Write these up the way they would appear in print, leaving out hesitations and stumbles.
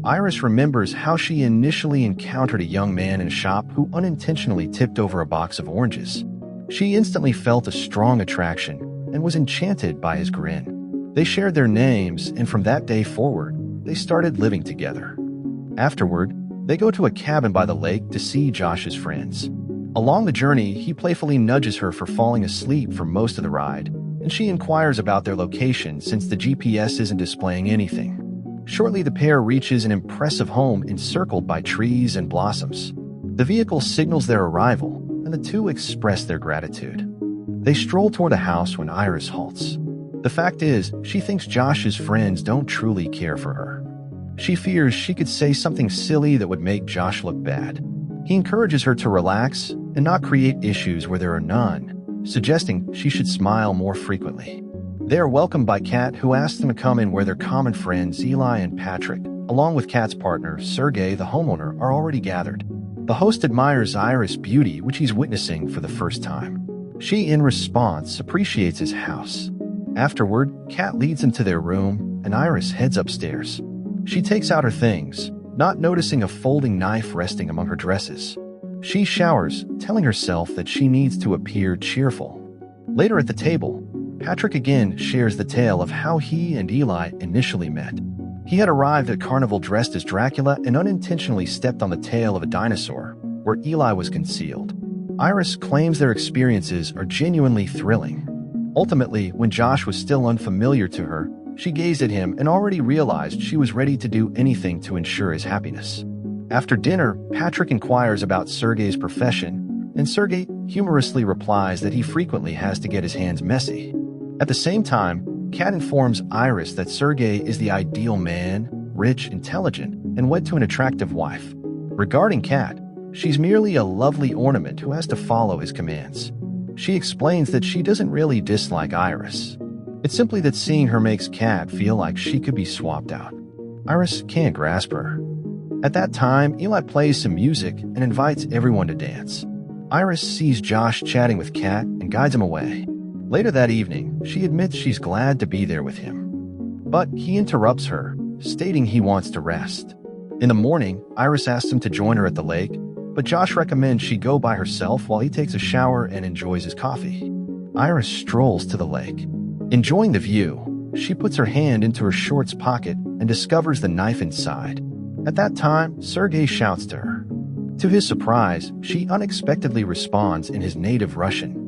Iris remembers how she initially encountered a young man in a shop who unintentionally tipped over a box of oranges. She instantly felt a strong attraction and was enchanted by his grin. They shared their names, and from that day forward, they started living together. Afterward, they go to a cabin by the lake to see Josh's friends. Along the journey, he playfully nudges her for falling asleep for most of the ride, and she inquires about their location since the GPS isn't displaying anything. Shortly, the pair reaches an impressive home encircled by trees and blossoms. The vehicle signals their arrival, and the two express their gratitude. They stroll toward the house when Iris halts. The fact is, she thinks Josh's friends don't truly care for her. She fears she could say something silly that would make Josh look bad. He encourages her to relax and not create issues where there are none, suggesting she should smile more frequently. They are welcomed by Kat, who asks them to come in where their common friends Eli and Patrick, along with Kat's partner, Sergey the homeowner, are already gathered. The host admires Iris' beauty, which he's witnessing for the first time. She, in response, appreciates his house. Afterward, Kat leads them to their room, and Iris heads upstairs. She takes out her things, not noticing a folding knife resting among her dresses. She showers, telling herself that she needs to appear cheerful. Later at the table, Patrick again shares the tale of how he and Eli initially met. He had arrived at carnival dressed as Dracula and unintentionally stepped on the tail of a dinosaur, where Eli was concealed. Iris claims their experiences are genuinely thrilling. Ultimately, when Josh was still unfamiliar to her, she gazed at him and already realized she was ready to do anything to ensure his happiness. After dinner, Patrick inquires about Sergey's profession, and Sergey humorously replies that he frequently has to get his hands messy. At the same time, Kat informs Iris that Sergey is the ideal man, rich, intelligent, and wed to an attractive wife. Regarding Kat, she's merely a lovely ornament who has to follow his commands. She explains that she doesn't really dislike Iris. It's simply that seeing her makes Kat feel like she could be swapped out. Iris can't grasp her. At that time, Eli plays some music and invites everyone to dance. Iris sees Josh chatting with Kat and guides him away. Later that evening, she admits she's glad to be there with him. But he interrupts her, stating he wants to rest. In the morning, Iris asks him to join her at the lake, but Josh recommends she go by herself while he takes a shower and enjoys his coffee. Iris strolls to the lake. Enjoying the view, she puts her hand into her shorts pocket and discovers the knife inside. At that time, Sergey shouts to her. To his surprise, she unexpectedly responds in his native Russian.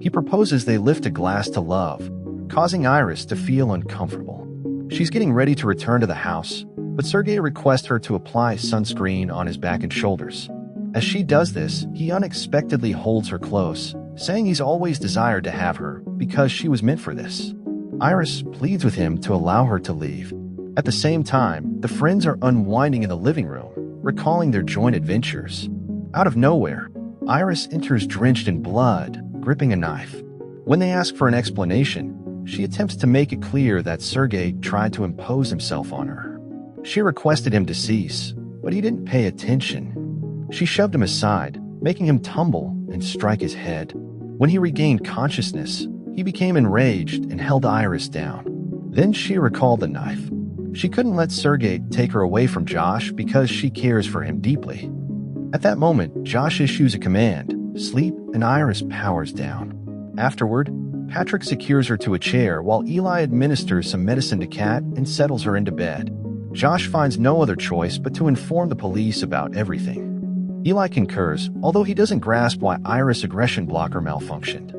He proposes they lift a glass to love, causing Iris to feel uncomfortable. She's getting ready to return to the house, but Sergey requests her to apply sunscreen on his back and shoulders. As she does this, he unexpectedly holds her close, saying he's always desired to have her because she was meant for this. Iris pleads with him to allow her to leave. At the same time, the friends are unwinding in the living room, recalling their joint adventures. Out of nowhere, Iris enters drenched in blood, gripping a knife. When they ask for an explanation, she attempts to make it clear that Sergey tried to impose himself on her. She requested him to cease, but he didn't pay attention. She shoved him aside, making him tumble and strike his head. When he regained consciousness, he became enraged and held Iris down. Then she recalled the knife. She couldn't let Sergey take her away from Josh because she cares for him deeply. At that moment, Josh issues a command, sleep, and Iris powers down. Afterward, Patrick secures her to a chair while Eli administers some medicine to Kat and settles her into bed. Josh finds no other choice but to inform the police about everything. Eli concurs, although he doesn't grasp why Iris' aggression blocker malfunctioned.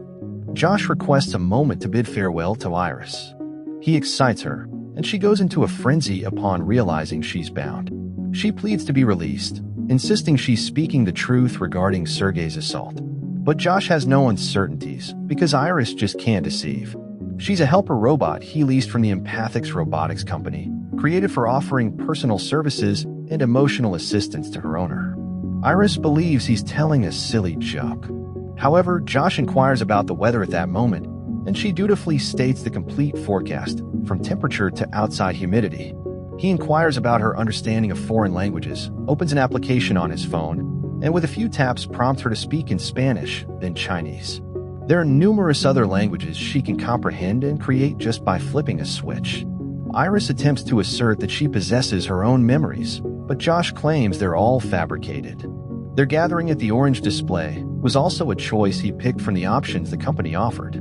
Josh requests a moment to bid farewell to Iris. He excites her, and she goes into a frenzy upon realizing she's bound. She pleads to be released, insisting she's speaking the truth regarding Sergey's assault. But Josh has no uncertainties, because Iris just can't deceive. She's a helper robot he leased from the Empathics Robotics Company, created for offering personal services and emotional assistance to her owner. Iris believes he's telling a silly joke. However, Josh inquires about the weather at that moment, and she dutifully states the complete forecast, from temperature to outside humidity. He inquires about her understanding of foreign languages, opens an application on his phone, and with a few taps prompts her to speak in Spanish, then Chinese. There are numerous other languages she can comprehend and create just by flipping a switch. Iris attempts to assert that she possesses her own memories, but Josh claims they're all fabricated. Their gathering at the orange display was also a choice he picked from the options the company offered.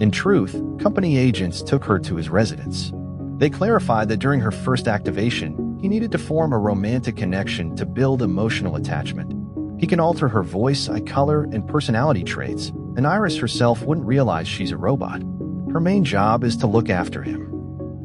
In truth, company agents took her to his residence. They clarified that during her first activation, he needed to form a romantic connection to build emotional attachment. He can alter her voice, eye color, and personality traits, and Iris herself wouldn't realize she's a robot. Her main job is to look after him.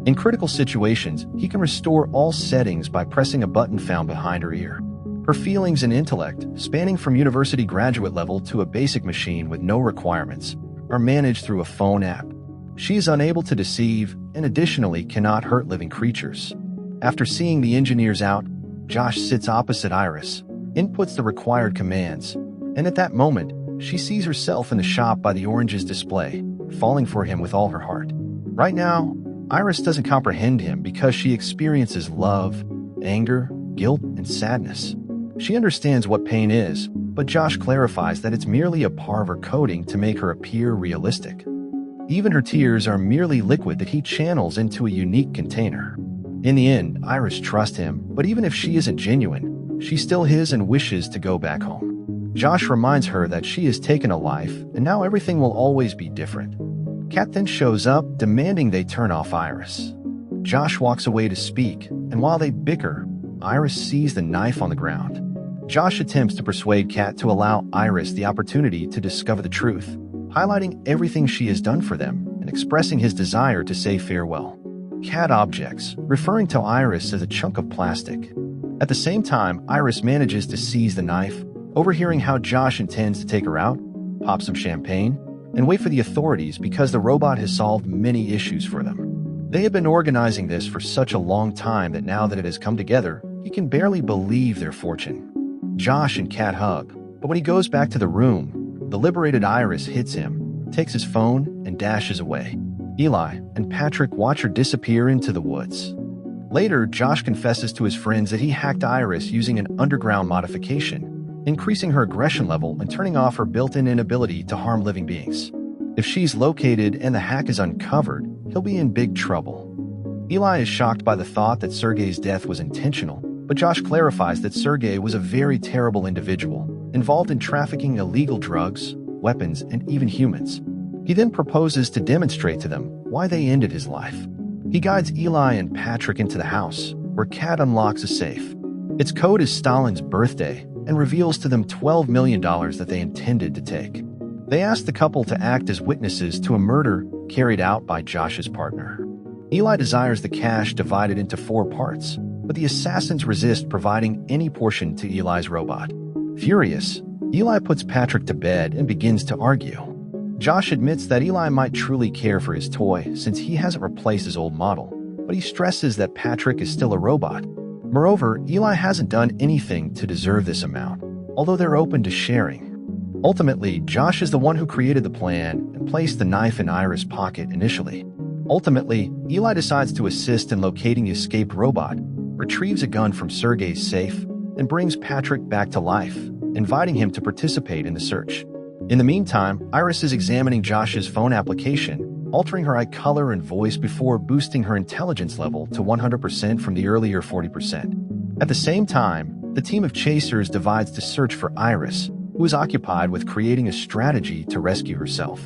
In critical situations, he can restore all settings by pressing a button found behind her ear. Her feelings and intellect, spanning from university graduate level to a basic machine with no requirements, are managed through a phone app. She is unable to deceive and additionally cannot hurt living creatures. After seeing the engineers out, Josh sits opposite Iris, inputs the required commands, and at that moment, she sees herself in the shop by the oranges display, falling for him with all her heart. Right now, Iris doesn't comprehend him because she experiences love, anger, guilt, and sadness. She understands what pain is, but Josh clarifies that it's merely a parver coding to make her appear realistic. Even her tears are merely liquid that he channels into a unique container. In the end, Iris trusts him, but even if she isn't genuine, she's still his and wishes to go back home. Josh reminds her that she has taken a life, and now everything will always be different. Kat then shows up, demanding they turn off Iris. Josh walks away to speak, and while they bicker, Iris sees the knife on the ground. Josh attempts to persuade Kat to allow Iris the opportunity to discover the truth, highlighting everything she has done for them and expressing his desire to say farewell. Kat objects, referring to Iris as a chunk of plastic. At the same time, Iris manages to seize the knife, overhearing how Josh intends to take her out, pop some champagne, and wait for the authorities because the robot has solved many issues for them. They have been organizing this for such a long time that now that it has come together, he can barely believe their fortune. Josh and Kat hug, but when he goes back to the room, the liberated Iris hits him, takes his phone, and dashes away. Eli and Patrick watch her disappear into the woods. Later, Josh confesses to his friends that he hacked Iris using an underground modification, increasing her aggression level and turning off her built-in inability to harm living beings. If she's located and the hack is uncovered, he'll be in big trouble. Eli is shocked by the thought that Sergei's death was intentional, but Josh clarifies that Sergei was a very terrible individual, involved in trafficking illegal drugs, weapons, and even humans. He then proposes to demonstrate to them why they ended his life. He guides Eli and Patrick into the house, where Kat unlocks a safe. Its code is Stalin's birthday, and reveals to them $12 million that they intended to take. They ask the couple to act as witnesses to a murder carried out by Josh's partner. Eli desires the cash divided into 4 parts, but the assassins resist providing any portion to Eli's robot. Furious, Eli puts Patrick to bed and begins to argue. Josh admits that Eli might truly care for his toy since he hasn't replaced his old model, but he stresses that Patrick is still a robot. Moreover, Eli hasn't done anything to deserve this amount, although they're open to sharing. Ultimately, Josh is the one who created the plan and placed the knife in Iris' pocket initially. Ultimately, Eli decides to assist in locating the escaped robot, retrieves a gun from Sergei's safe, and brings Patrick back to life, inviting him to participate in the search. In the meantime, Iris is examining Josh's phone application, altering her eye color and voice before boosting her intelligence level to 100% from the earlier 40%. At the same time, the team of chasers divides to search for Iris, who is occupied with creating a strategy to rescue herself.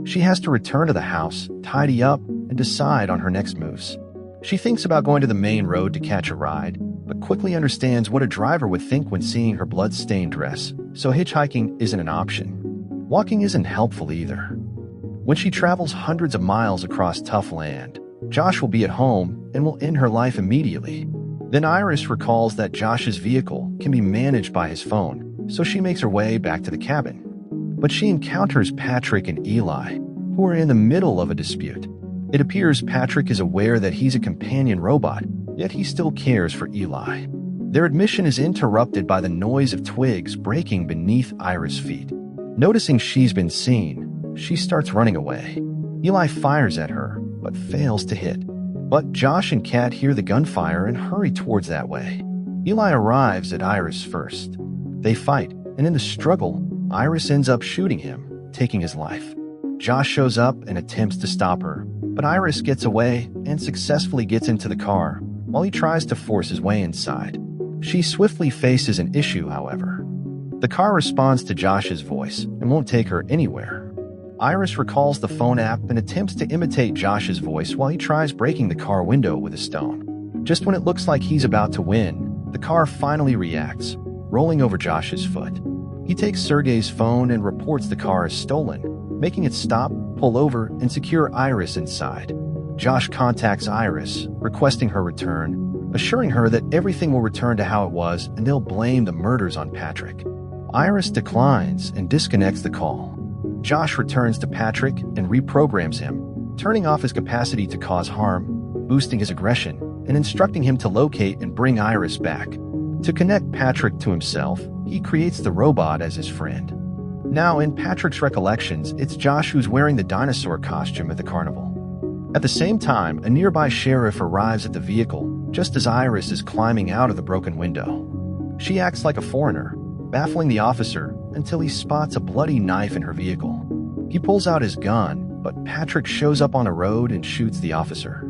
She has to return to the house, tidy up, and decide on her next moves. She thinks about going to the main road to catch a ride, but quickly understands what a driver would think when seeing her blood-stained dress, so hitchhiking isn't an option. Walking isn't helpful either. When she travels hundreds of miles across tough land, Josh will be at home and will end her life immediately. Then Iris recalls that Josh's vehicle can be managed by his phone, so she makes her way back to the cabin. But she encounters Patrick and Eli, who are in the middle of a dispute. It appears Patrick is aware that he's a companion robot, yet he still cares for Eli. Their admission is interrupted by the noise of twigs breaking beneath Iris' feet. Noticing she's been seen, she starts running away. Eli fires at her, but fails to hit. But Josh and Kat hear the gunfire and hurry towards that way. Eli arrives at Iris first. They fight, and in the struggle, Iris ends up shooting him, taking his life. Josh shows up and attempts to stop her, But Iris gets away and successfully gets into the car while he tries to force his way inside. She swiftly faces an issue, however. The car responds to Josh's voice and won't take her anywhere. Iris recalls the phone app and attempts to imitate Josh's voice while he tries breaking the car window with a stone. Just when it looks like he's about to win, the car finally reacts, rolling over Josh's foot. He takes Sergei's phone and reports the car as stolen, making it stop, pull over, and secure Iris inside. Josh contacts Iris, requesting her return, assuring her that everything will return to how it was and they'll blame the murders on Patrick. Iris declines and disconnects the call. Josh returns to Patrick and reprograms him, turning off his capacity to cause harm, boosting his aggression, and instructing him to locate and bring Iris back. To connect Patrick to himself, he creates the robot as his friend. Now, in Patrick's recollections, it's Josh who's wearing the dinosaur costume at the carnival. At the same time, a nearby sheriff arrives at the vehicle, just as Iris is climbing out of the broken window. She acts like a foreigner, baffling the officer until he spots a bloody knife in her vehicle. He pulls out his gun, but Patrick shows up on a road and shoots the officer.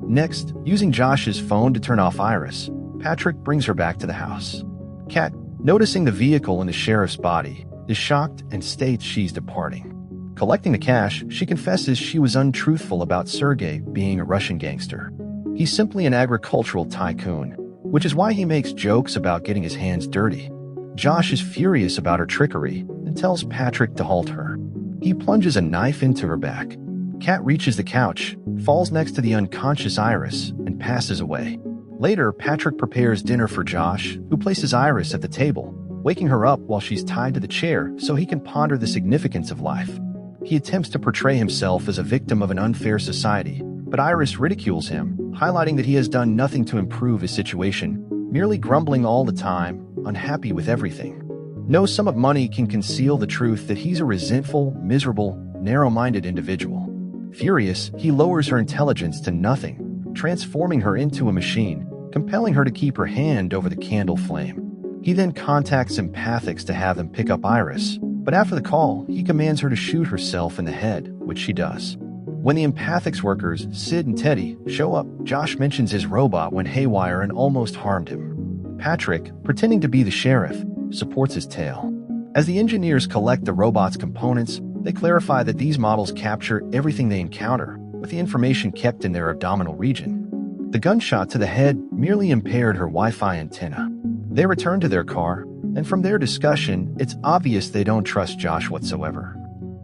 Next, using Josh's phone to turn off Iris, Patrick brings her back to the house. Kat, noticing the vehicle and the sheriff's body, is shocked and states she's departing. Collecting the cash, she confesses she was untruthful about Sergei being a Russian gangster. He's simply an agricultural tycoon, which is why he makes jokes about getting his hands dirty. Josh is furious about her trickery and tells Patrick to halt her. He plunges a knife into her back. Kat reaches the couch, falls next to the unconscious Iris, and passes away. Later, Patrick prepares dinner for Josh, who places Iris at the table, waking her up while she's tied to the chair so he can ponder the significance of life. He attempts to portray himself as a victim of an unfair society, but Iris ridicules him, highlighting that he has done nothing to improve his situation, merely grumbling all the time, unhappy with everything. No sum of money can conceal the truth that he's a resentful, miserable, narrow-minded individual. Furious, he lowers her intelligence to nothing, transforming her into a machine, compelling her to keep her hand over the candle flame. He then contacts empathics to have them pick up Iris, but after the call, he commands her to shoot herself in the head, which she does. When the empathics workers, Sid and Teddy, show up, Josh mentions his robot went haywire and almost harmed him. Patrick, pretending to be the sheriff, supports his tale. As the engineers collect the robot's components, they clarify that these models capture everything they encounter, with the information kept in their abdominal region. The gunshot to the head merely impaired her Wi-Fi antenna. They return to their car, and from their discussion, it's obvious they don't trust Josh whatsoever.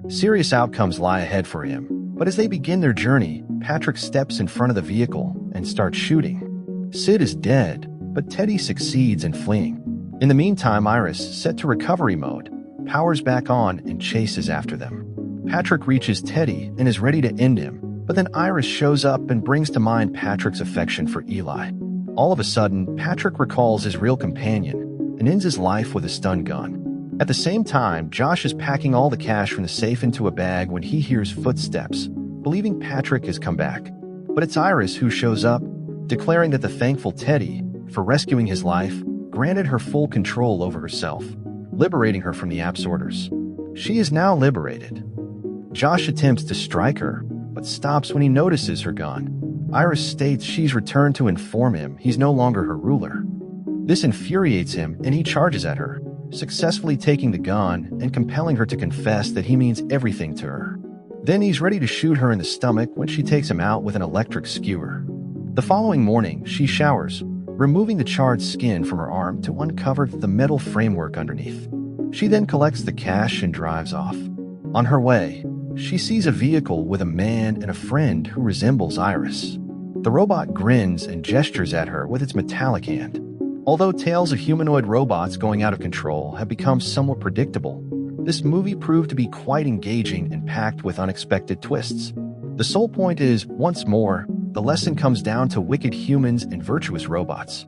Serious outcomes lie ahead for him, but as they begin their journey, Patrick steps in front of the vehicle and starts shooting. Sid is dead, but Teddy succeeds in fleeing. In the meantime, Iris, set to recovery mode, powers back on and chases after them. Patrick reaches Teddy and is ready to end him, but then Iris shows up and brings to mind Patrick's affection for Eli. All of a sudden, Patrick recalls his real companion and ends his life with a stun gun. At the same time, Josh is packing all the cash from the safe into a bag when he hears footsteps, believing Patrick has come back. But it's Iris who shows up, declaring that the thankful Teddy, for rescuing his life, granted her full control over herself, liberating her from the app's orders. She is now liberated. Josh attempts to strike her, but stops when he notices her gun. Iris states she's returned to inform him he's no longer her ruler. This infuriates him and he charges at her, successfully taking the gun and compelling her to confess that he means everything to her. Then he's ready to shoot her in the stomach when she takes him out with an electric skewer. The following morning, she showers, removing the charred skin from her arm to uncover the metal framework underneath. She then collects the cash and drives off. On her way, she sees a vehicle with a man and a friend who resembles Iris. The robot grins and gestures at her with its metallic hand. Although tales of humanoid robots going out of control have become somewhat predictable, this movie proved to be quite engaging and packed with unexpected twists. The sole point is, once more, the lesson comes down to wicked humans and virtuous robots.